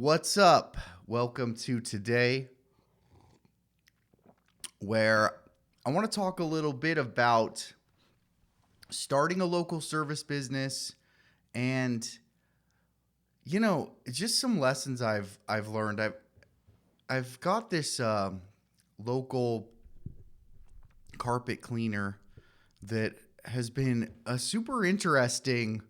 What's up? Welcome to today, where I want to talk a little bit about starting a local service business and just some lessons I've learned. I've got this local carpet cleaner that has been a super interesting,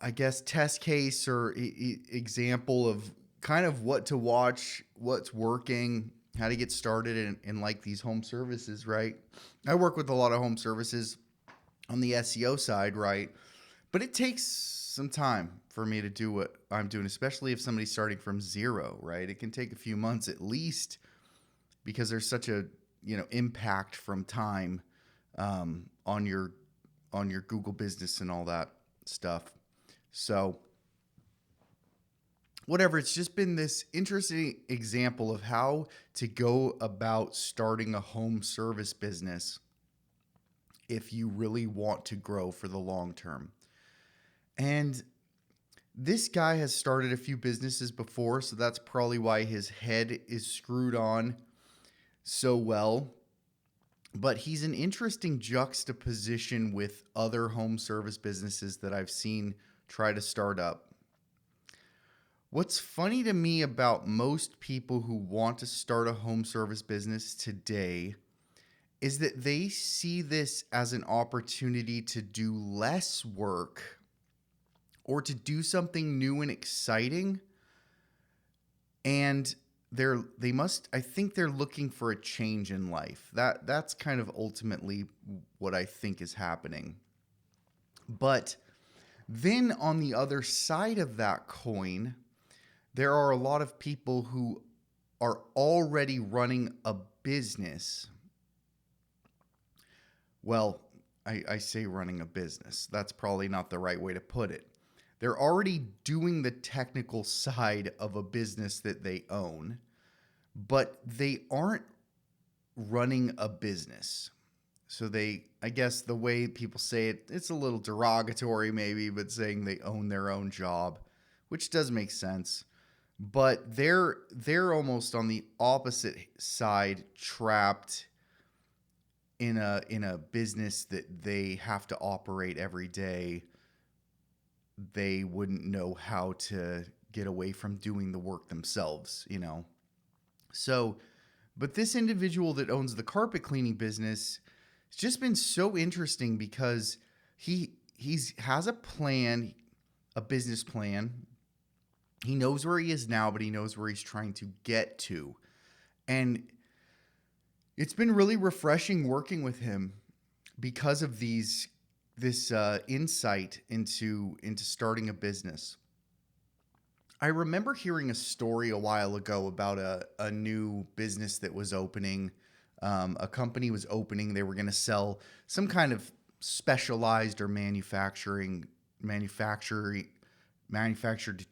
I guess, test case or example of kind of what to watch, what's working, how to get started in like these home services, right? I work with a lot of home services on the SEO side, right? But it takes some time for me to do what I'm doing, especially if somebody's starting from zero, right? It can take a few months at least because there's such a impact from time on your Google business and all that stuff. So whatever, it's just been this interesting example of how to go about starting a home service business if you really want to grow for the long term. And this guy has started a few businesses before, so that's probably why his head is screwed on so well. But he's an interesting juxtaposition with other home service businesses that I've seen try to start up. What's funny to me about most people who want to start a home service business today is that they see this as an opportunity to do less work or to do something new and exciting. And I think they're looking for a change in life. That's kind of ultimately what I think is happening. But then on the other side of that coin, there are a lot of people who are already running a business. Well, I say running a business. That's probably not the right way to put it. They're already doing the technical side of a business that they own, but they aren't running a business. So I guess the way people say it, it's a little derogatory maybe, but saying they own their own job, which does make sense. But they're almost on the opposite side, trapped in a business that they have to operate every day. They wouldn't know how to get away from doing the work themselves, So, but this individual that owns the carpet cleaning business, it's just been so interesting because he has a plan, a business plan. He knows where he is now, but he knows where he's trying to get to. And it's been really refreshing working with him because of this insight into starting a business. I remember hearing a story a while ago about a new business that was opening. A company was opening. They were going to sell some kind of specialized or manufactured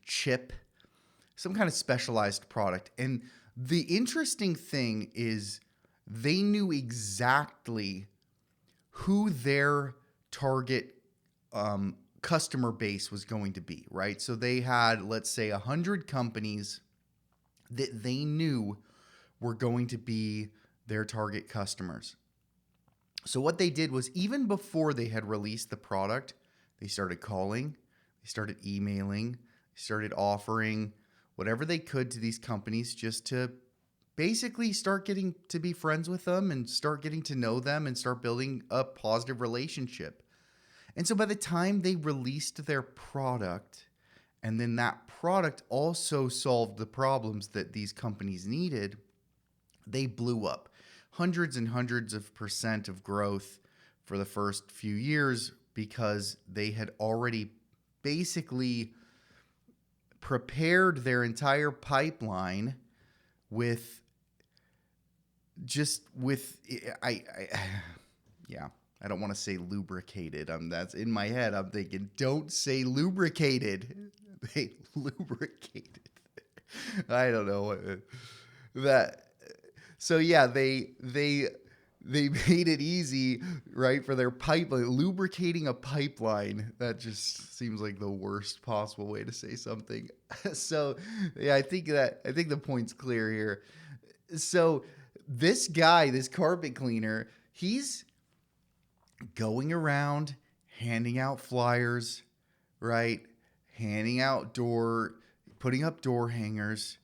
chip, some kind of specialized product. And the interesting thing is they knew exactly who their target customer base was going to be, right? So they had, let's say, 100 companies that they knew were going to be their target customers. So what they did was, even before they had released the product, they started calling, they started emailing, they started offering whatever they could to these companies just to basically start getting to be friends with them and start getting to know them and start building a positive relationship. And so by the time they released their product, and then that product also solved the problems that these companies needed, they blew up. Hundreds and hundreds of % of growth for the first few years because they had already basically prepared their entire pipeline with I don't want to say lubricated. That's in my head. I'm thinking, don't say lubricated. They lubricated. I don't know that. So yeah, they they made it easy, right, for their pipeline, lubricating a pipeline. That just seems like the worst possible way to say something. So, yeah, I think the point's clear here. So, this guy, this carpet cleaner, he's going around handing out flyers, right? Handing out putting up door hangers,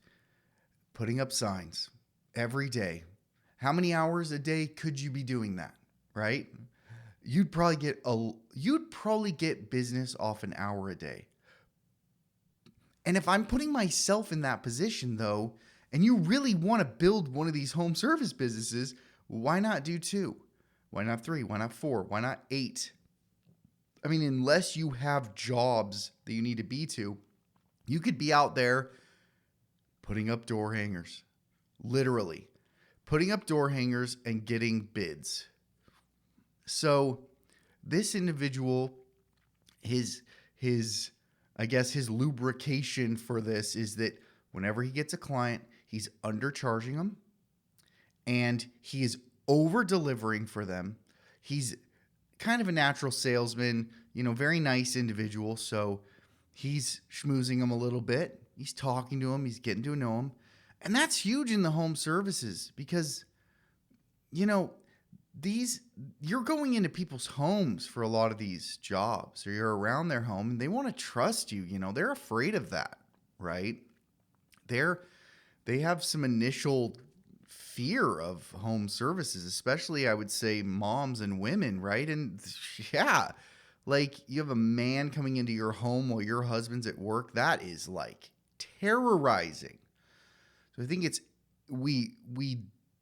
putting up signs every day. How many hours a day could you be doing that, right? You'd probably get business off an hour a day. And if I'm putting myself in that position though, and you really want to build one of these home service businesses, why not do 2? Why not 3? Why not 4? Why not 8? I mean, unless you have jobs that you need to be to, you could be out there putting up door hangers, literally putting up door hangers and getting bids. So this individual, his I guess his lubrication for this is that whenever he gets a client, he's undercharging them and he is over delivering for them. He's kind of a natural salesman, very nice individual. So he's schmoozing them a little bit. He's talking to them. He's getting to know them. And that's huge in the home services because, you're going into people's homes for a lot of these jobs, or you're around their home and they want to trust you. They're afraid of that, right? They have some initial fear of home services, especially I would say moms and women, right? And yeah, like you have a man coming into your home while your husband's at work. That is like terrorizing. So I think we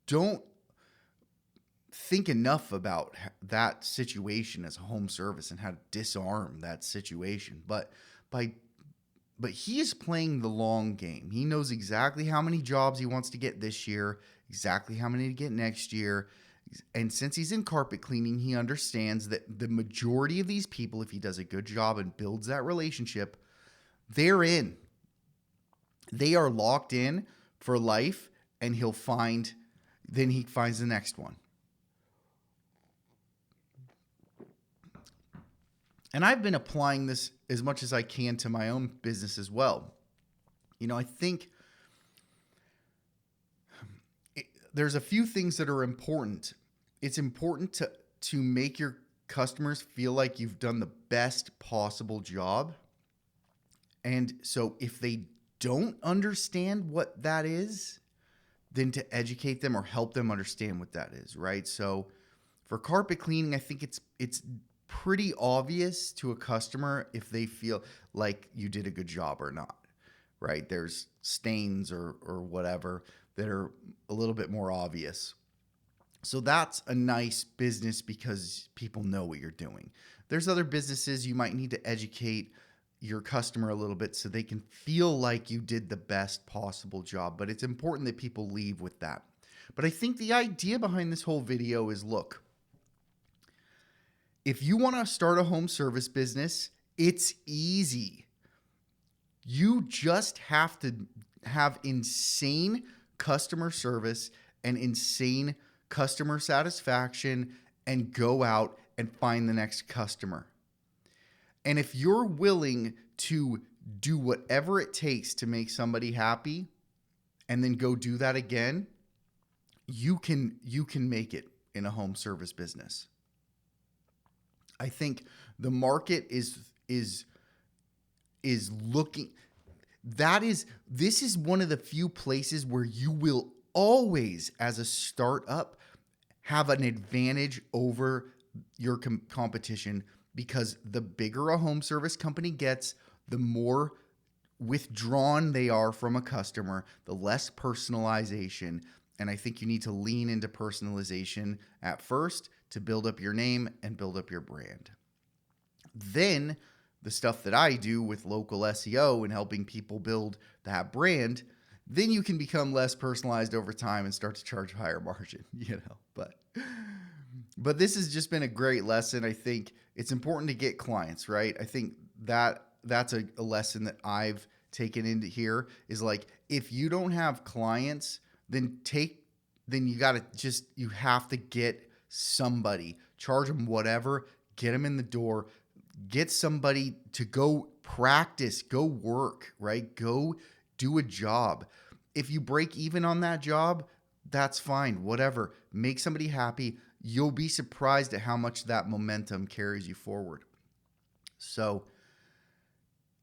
don't think enough about that situation as a home service and how to disarm that situation. But he is playing the long game. He knows exactly how many jobs he wants to get this year, exactly how many to get next year. And since he's in carpet cleaning, he understands that the majority of these people, if he does a good job and builds that relationship, they're in. They are locked in for life, and then he finds the next one. And I've been applying this as much as I can to my own business as well. I think there's a few things that are important. It's important to make your customers feel like you've done the best possible job. And so if they don't understand what that is, then to educate them or help them understand what that is, right? So for carpet cleaning, I think it's pretty obvious to a customer if they feel like you did a good job or not, right? There's stains or whatever that are a little bit more obvious. So that's a nice business because people know what you're doing. There's other businesses you might need to educate your customer a little bit so they can feel like you did the best possible job. But it's important that people leave with that. But I think the idea behind this whole video is, look, if you want to start a home service business, it's easy. You just have to have insane customer service and insane customer satisfaction and go out and find the next customer. And if you're willing to do whatever it takes to make somebody happy and then go do that again, you can make it in a home service business. I think the market is looking. This is one of the few places where you will always, as a startup, have an advantage over your competition, because the bigger a home service company gets, the more withdrawn they are from a customer, the less personalization. And I think you need to lean into personalization at first to build up your name and build up your brand. Then the stuff that I do with local SEO and helping people build that brand, then you can become less personalized over time and start to charge higher margin, But this has just been a great lesson. I think it's important to get clients, right? I think that's a lesson that I've taken into here is like, if you don't have clients, then you have to get somebody, charge them whatever, get them in the door, get somebody to go practice, go work, right? Go do a job. If you break even on that job, that's fine, whatever. Make somebody happy. You'll be surprised at how much that momentum carries you forward. So,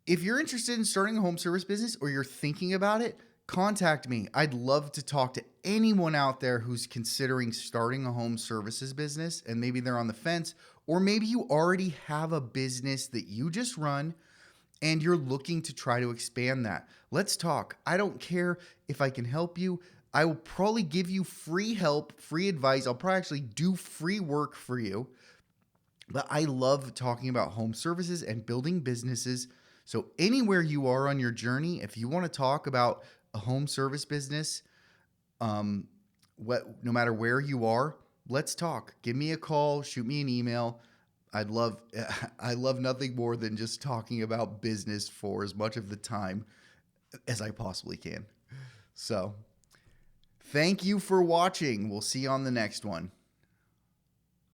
if you're interested in starting a home service business or you're thinking about it, contact me. I'd love to talk to anyone out there who's considering starting a home services business, and maybe they're on the fence, or maybe you already have a business that you just run and you're looking to try to expand that. Let's talk. I don't care if I can help you. I will probably give you free help, free advice. I'll probably actually do free work for you. But I love talking about home services and building businesses. So anywhere you are on your journey, if you want to talk about a home service business, no matter where you are, let's talk. Give me a call, shoot me an email. I love nothing more than just talking about business for as much of the time as I possibly can. So, thank you for watching. We'll see you on the next one.